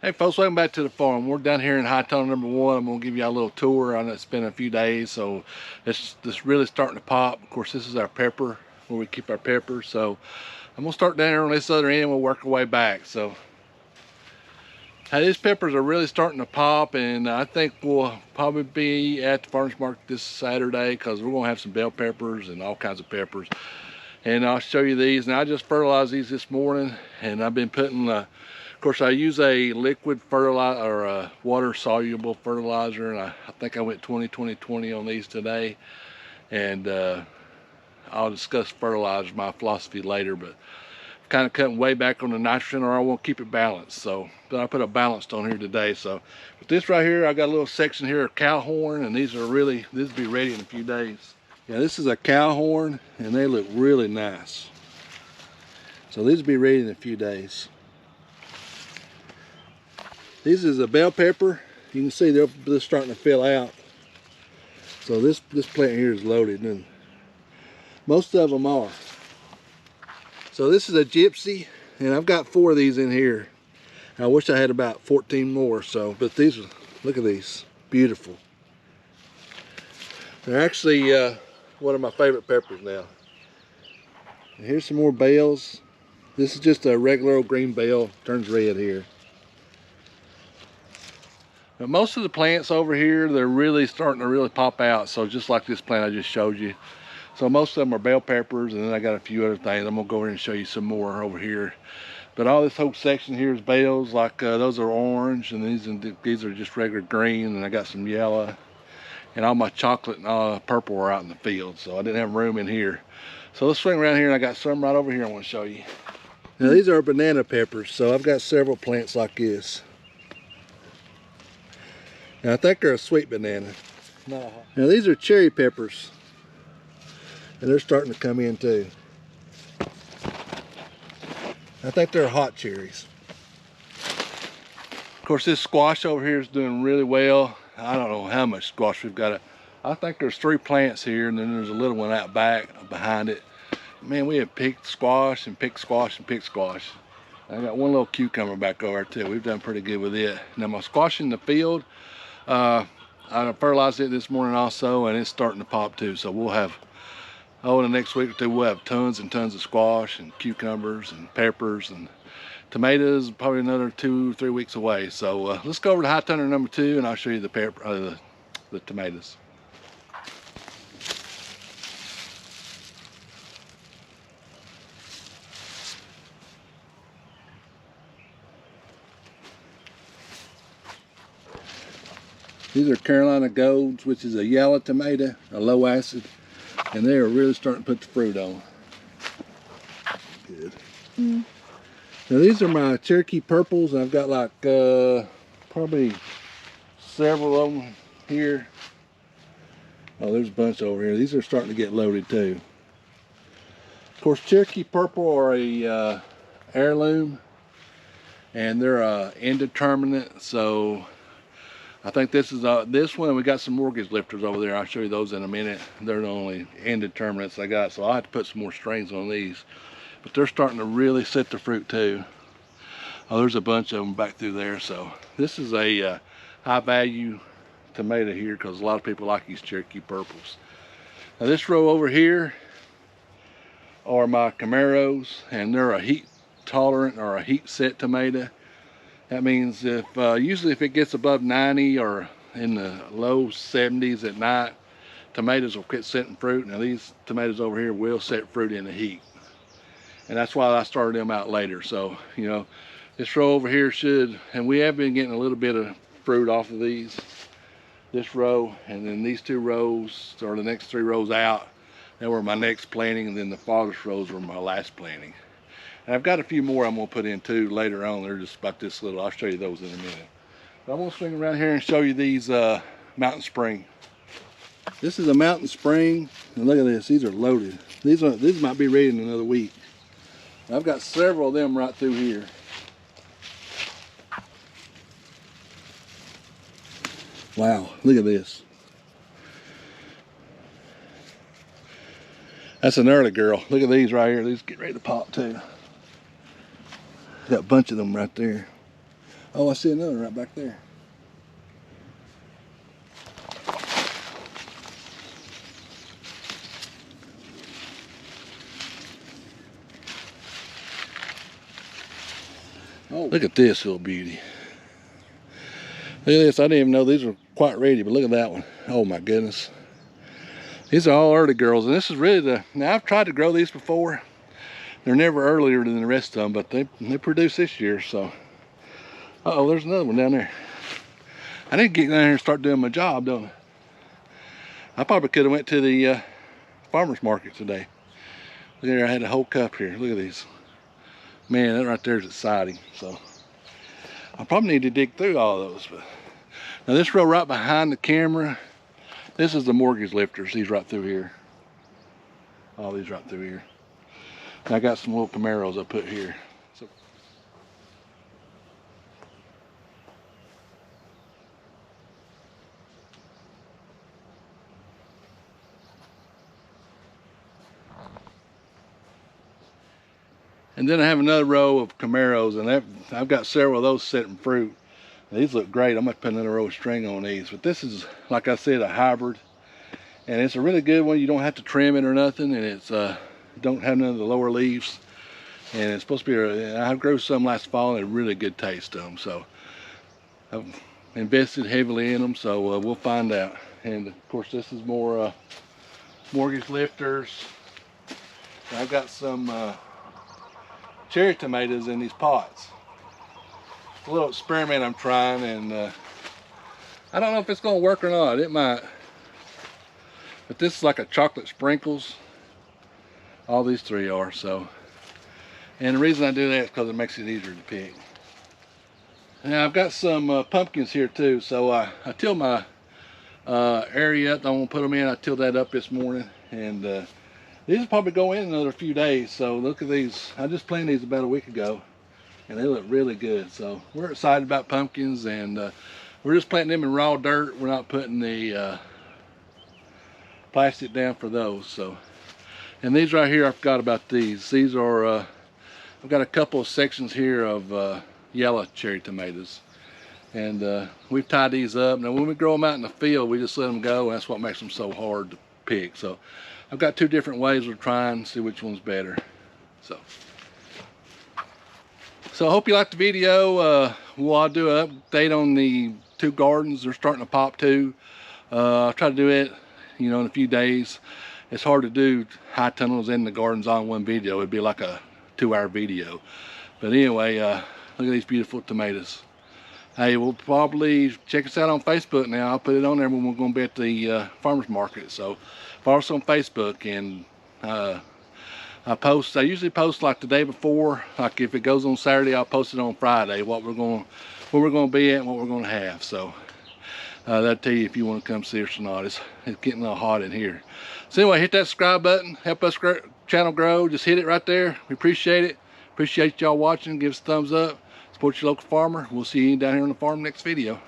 Hey folks, welcome back to the farm. We're down here in high tunnel number 1. I'm gonna give you a little tour. I know it's been a few days, so it's really starting to pop. Of course, this is our pepper, where we keep our peppers. So I'm gonna start down here on this other end. We'll work our way back. So hey, these peppers are really starting to pop, and I think we'll probably be at the farmers market this Saturday because we're gonna have some bell peppers and all kinds of peppers. And I'll show you these. Now I just fertilized these this morning, and I've been putting of course, I use a liquid fertilizer or a water-soluble fertilizer, and I think I went 20-20-20 on these today. And I'll discuss fertilizer, my philosophy, later, but kind of cutting way back on the nitrogen, or I won't keep it balanced. So, but I put a balanced on here today. So, with this right here, I got a little section here of cow horn, and these will be ready in a few days. Yeah, this is a cow horn, and they look really nice. So these will be ready in a few days. This is a bell pepper. You can see they're starting to fill out. So this plant here is loaded, and most of them are. So this is a gypsy, and I've got 4 of these in here. I wish I had about 14 more. So, but these, look at these, beautiful. They're actually one of my favorite peppers now. And here's some more bells. This is just a regular old green bell, turns red here. But most of the plants over here, they're really starting to really pop out. So just like this plant I just showed you. So most of them are bell peppers, and then I got a few other things. I'm gonna go over and show you some more over here. But all this whole section here is bells. Like those are orange, and these are just regular green, and I got some yellow. And all my chocolate and purple are out in the field, so I didn't have room in here. So let's swing around here, and I got some right over here I want to show you. Now these are banana peppers, so I've got several plants like this. Now, I think they're a sweet banana. No. Now these are cherry peppers, and they're starting to come in too. I think they're hot cherries. Of course, this squash over here is doing really well. I don't know how much squash we've got. I think there's 3 plants here, and then there's a little one out back behind it. Man, we have picked squash and picked squash and picked squash. I got one little cucumber back over there too. We've done pretty good with it. Now my squash in the field, I fertilized it this morning also, and it's starting to pop too. So we'll have, in the next week or 2, we'll have tons and tons of squash and cucumbers and peppers and tomatoes, probably another 2-3 weeks away. So let's go over to high tunnel number 2, and I'll show you the tomatoes. These are Carolina Golds, which is a yellow tomato, a low acid, and they are really starting to put the fruit on. Good. Mm. Now these are my Cherokee purples, and I've got like probably several of them here. Oh, there's a bunch over here. These are starting to get loaded too. Of course, Cherokee purple are a heirloom, and they're indeterminate. So I think this is this one. We got some mortgage lifters over there. I'll show you those in a minute. They're the only indeterminates I got, so I'll have to put some more strings on these. But they're starting to really set the fruit too. Oh, there's a bunch of them back through there. So this is a high value tomato here because a lot of people like these Cherokee purples. Now this row over here are my Camaros, and they're a heat tolerant or a heat set tomato. That means if usually if it gets above 90 or in the low 70s at night, tomatoes will quit setting fruit. Now these tomatoes over here will set fruit in the heat, and that's why I started them out later. So you know, this row over here should, and we have been getting a little bit of fruit off of these. This row, and then these 2 rows, or the next 3 rows out, they were my next planting, and then the farthest rows were my last planting. And I've got a few more I'm gonna put in too later on. They're just about this little. I'll show you those in a minute. But I'm gonna swing around here and show you these Mountain Spring. This is a Mountain Spring, and look at this. These are loaded. These might be ready in another week. I've got several of them right through here. Wow, look at this. That's an early girl. Look at these right here. These get ready to pop too. Got a bunch of them right there. Oh, I see another right back there. Oh, look at this little beauty. Look at this. I didn't even know these were quite ready, but look at that one. Oh my goodness. These are all early girls, and this is really now I've tried to grow these before. They're never earlier than the rest of them, but they produce this year, so. Uh-oh, there's another one down there. I need to get down here and start doing my job, don't I? I probably could have went to the farmer's market today. Look there, I had a whole cup here. Look at these. Man, that right there is exciting. So I probably need to dig through all those. But now this row right behind the camera, this is the mortgage lifters. These right through here. All these right through here. And I got some little Camaros I put here. So and then I have another row of Camaros, and I've got several of those setting fruit. These look great. I'm going to put another row of string on these. But this is, like I said, a hybrid. And it's a really good one. You don't have to trim it or nothing. And it's don't have none of the lower leaves. And it's supposed to be, I grew some last fall and a really good taste to them. So I've invested heavily in them. So we'll find out. And of course, this is more mortgage lifters. And I've got some cherry tomatoes in these pots. It's a little experiment I'm trying, and I don't know if it's going to work or not. It might. But this is like a chocolate sprinkles. All these three are, so. And the reason I do that is because it makes it easier to pick. Now I've got some pumpkins here too, so I tilled my area up. I want to put them in. I tilled that up this morning, and these will probably go in another few days. So look at these. I just planted these about a week ago, and they look really good. So we're excited about pumpkins, and we're just planting them in raw dirt. We're not putting the plastic down for those. So, and these right here, I forgot about these. These are I've got a couple of sections here of yellow cherry tomatoes, and we've tied these up. Now when we grow them out in the field, we just let them go, and that's what makes them so hard to pick. So I've got two different ways of trying to see which one's better. So I hope you liked the video. I'll do an update on the two gardens. They're starting to pop too. I'll try to do it, in a few days. It's hard to do high tunnels in the gardens on one video. It'd be like a 2-hour video. But anyway, look at these beautiful tomatoes. Hey, we'll probably check us out on Facebook now. I'll put it on there when we're going to be at the farmer's market. So follow us on Facebook, and I usually post like the day before. Like if it goes on Saturday, I'll post it on Friday, where we're going to be at and what we're going to have. So that'll tell you if you want to come see us or not. It's getting a little hot in here. So anyway, hit that subscribe button. Help us channel grow. Just hit it right there. We appreciate it. Appreciate y'all watching. Give us a thumbs up. Support your local farmer. We'll see you down here on the farm next video.